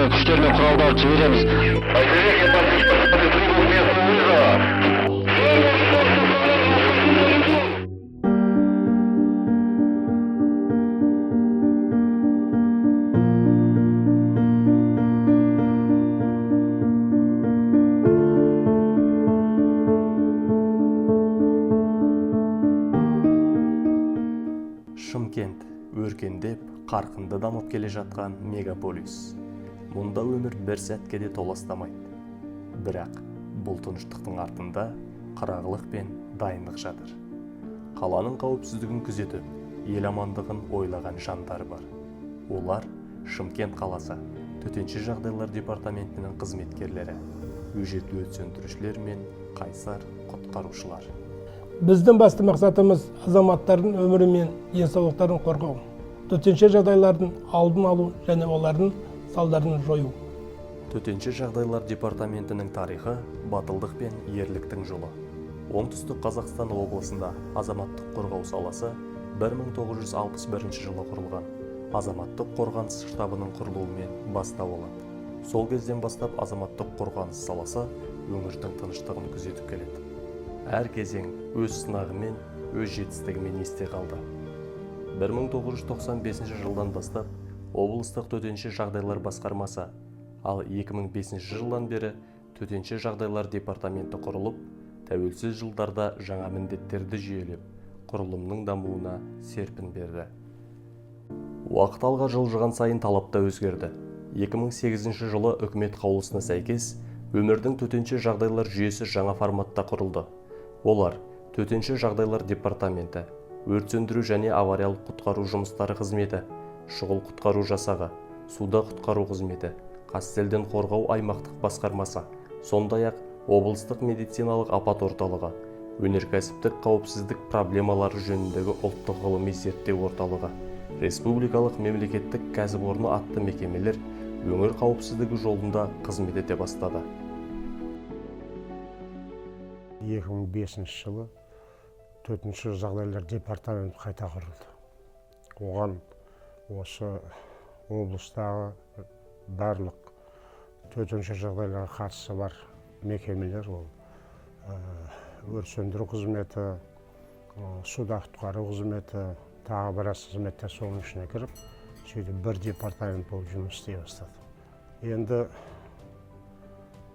тиешелүү күчтөр мен куралдарды жиберемиз. Шымкент өркендеп, қарқынды дамып келе жатқан мегаполис. Мұнда өмір бір сәтке де толастамайды. Бірақ бұл тыныштықтың артында қырағылық пен дайындық жатыр. Қаланың қауіпсіздігін күзетіп, ел амандығын ойлаған жандар бар. Олар Шымкент қаласы төтенше жағдайлар департаментінің қызметкерлері, өжет өрт сөндірушілер мен қайсар құтқарушылар. Біздің басты мақсатымыз азаматтардың өмірі мен денсаулықтарын қорғау, төтенше жағдайлардың алдын алу және олардың салдарын жою. Төтенше жағдайлар департаментінің тарихы батылдық пен ерліктің жолы. Оңтүстік Қазақстан облысында азаматтық қорғау саласы 1961 жылы құрылған. Азаматтық қорғаныс штабының құрылуымен бастау алады. Сол кезден бастап азаматтық қорғаныс саласы өңірдің тыныштығын күзетіп келеді. Әр кезең өз сынағымен, өз жетістігімен есте қалды. 1995 жылдан бастап облыстық төтенше жағдайлар басқармасы, ал 2005 жылдан бері төтенше жағдайлар департаменті құрылып, тәуелсіз жылдарда жаңа міндеттерді жүйелеп, құрылымның дамуына серпін берді. Уақыт алға жылжыған сайын талапта өзгерді. 2008 жылы үкімет қаулысына сәйкес өмірдің төтенше жағдайлар жүйесі жаңа форматта құрылды. Олар төтенше жағдайлар департаменті, өрт сөндіру және авариялық құтқару жұмыстары қызметі, шұғыл құтқару жасағы, суда құтқару қызметі, Қазселден қорғау аймақтық басқармасы, сондай-ақ облыстық медициналық апат орталығы, өнеркәсіптік қауіпсіздік проблемалары жөніндегі ұлттық ғылыми зерттеу орталығы, республикалық мемлекеттік кәсіпорны атты мекемелер өңір қауіпсіздігі жолында қызмет ете бастады. 2005 жылы төтенше жағдайлар департаменті қайта құрылды. Оған осы облыстағы барлық төтенше жағдайларға қатысы бар мекемелер, ол өрт сөндіру қызметі, суда құтқару қызметі, тағы біраз қызметтер соның ішіне кіріп, сөйтіп бір департамент болып жұмыс істей бастады. Енді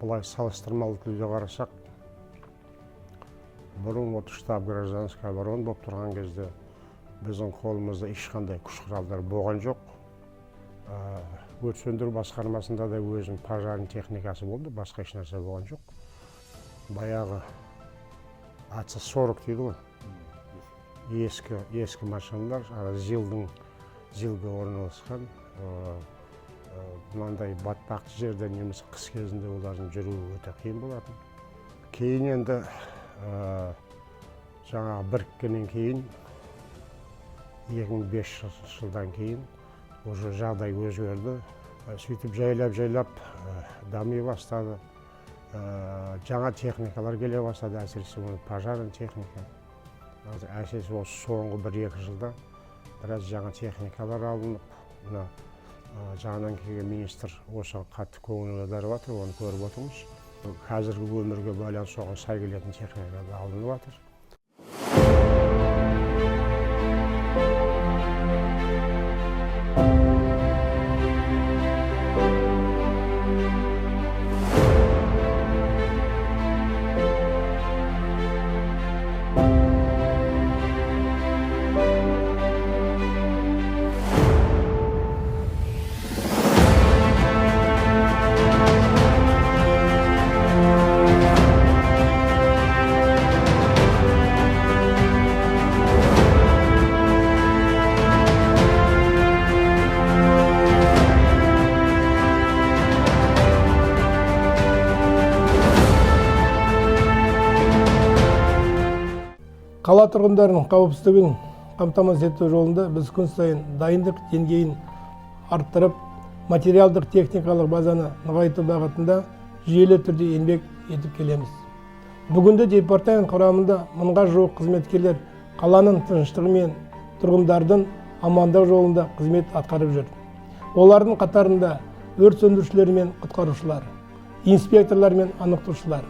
бұлай салыстырмалы түрде қарасақ, бұрын штаб гражданской оборона болып тұрған кезде біздің қолымызда ешқандай күш құралдар болған жоқ. Өрт сөндіру басқармасында да өзінің пожарный техникасы болды, басқа еш нәрсе болған жоқ. Баяғы АЦ-40 дейді ғой, ескі машиналар, зилге орналасқан, мынандай батпақты жерде немесе қыс кезінде олардың жүруі өте қиын болатын. Кейін енді жаңағы біріккеннен кейін 2005 жылдан кейін уже жағдай өзгерді. Сөйтіп жайлап дами бастады. Жаңа техникалар келе бастады, әсіресе пожарный техника. Әсіресе осы соңғы 1-2 жылда біраз жаңа техникалар алынып, жаңадан келген министр осыған қатты көңіл аударып жатыр, оны көріп отырмыз. Қазіргі өмірге байланысты соған сай келетін техникалар алынып жатыр. Қала тұрғындарының қауіпсіздігін қамтамасыз ету жолында біз күн сайын дайындық деңгейін арттырып, материалдық техникалық базаны нығайту бағытында жүйелі түрде еңбек етіп келеміз. Бүгінде департамент құрамында 1000-ға жуық қызметкерлер қаланың тыныштығы мен тұрғындардың амандық жолында қызмет атқарып жүр. Олардың қатарында өрт сөндірушілер мен құтқарушылар, инспекторлар мен анықтаушылар,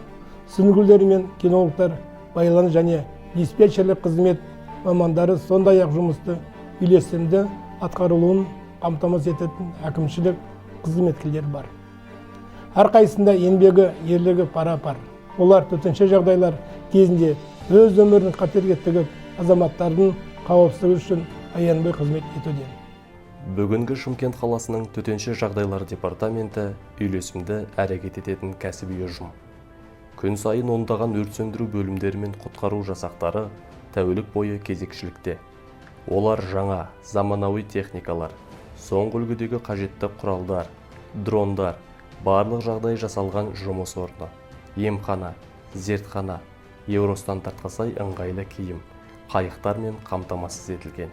сүңгілер мен кинологтар, байланыс және диспетчерлік қызмет мамандары сондай-ақ жұмысты үйлесімді атқарылуын қамтамасыз ететін әкімшілік қызметкерлер бар. Әрқайсында еңбегі, ерлігі пара-пар. Олар төтенше жағдайлар кезінде өз өмірін қатерге тігіп, азаматтардың қауіпсіздігі үшін аянбай қызмет етуде. Бүгінгі Шымкент қаласының төтенше жағдайлар департаменті үйлесімді әрекет ететін кәсіби ұжым. Күн сайын ондаған өрт сөндіру бөлімдері мен құтқару жасақтары тәулік бойы кезекшілікте. Олар жаңа, заманауи техникалар, соңғы үлгідегі қажетті құралдар, дрондар, барлық жағдай жасалған жұмыс орны, емхана, зертхана, Евростандартқа сай ыңғайлы киім, қайықтар мен қамтамасыз етілген.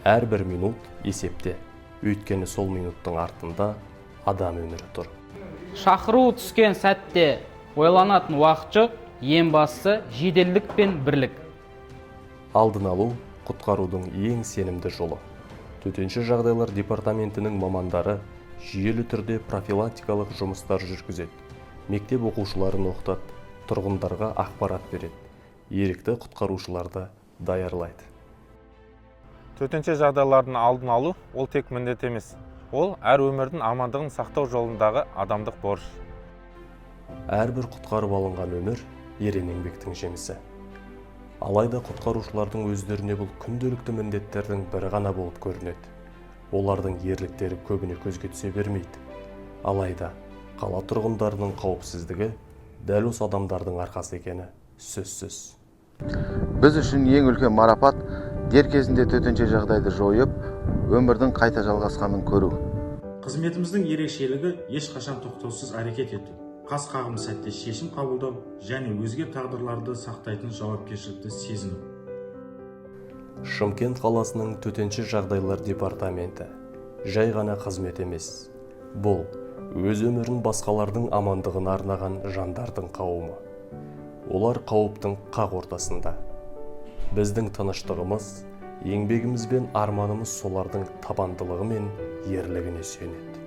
Әрбір минут есепте, өйткені сол минуттың артында адам өмірі тұр. Шақыру түскен сәтте ойланатын уақыт жоқ, ең бастысы жеделдік пен бірлік. Алдын алу құтқарудың ең сенімді жолы. Төтенше жағдайлар департаментінің мамандары жүйелі түрде профилактикалық жұмыстар жүргізеді. Мектеп оқушыларын оқытады, тұрғындарға ақпарат береді, ерікті құтқарушыларды даярлайды. Төтенше жағдайлардың алдын алу ол тек міндет емес. Ол әр өмірдің амандығын сақтау жолындағы адамдық борыш. Әрбір құтқарып алынған өмір ерен еңбектің жемісі. Алайда құтқарушылардың өздеріне бұл күнделікті міндеттердің бірі ғана болып көрінеді. Олардың ерліктері көбіне көзге түсе бермейді. Алайда қала тұрғындарының қауіпсіздігі дәл осы адамдардың арқасы екені сөзсіз. Біз үшін ең үлкен марапат дер кезінде төтенше жағдайды жойып, өмірдің қайта жалғасқанын көру. Қызметіміздің ерекшелігі ешқашан тоқтаусыз әрекет ету, қас қағым сәтте шешім қабылдау және өзге тағдырларды сақтайтын жауапкершілікті сезіну. Шымкент қаласының төтенше жағдайлар департаменті жай ғана қызмет емес. Бұл өз өмірін басқалардың амандығына арнаған жандардың қауымы. Олар қауіптің қақ ортасында. Біздің тыныштығымыз, еңбегіміз бен арманымыз солардың табандылығы мен ерлігіне сүйенеді.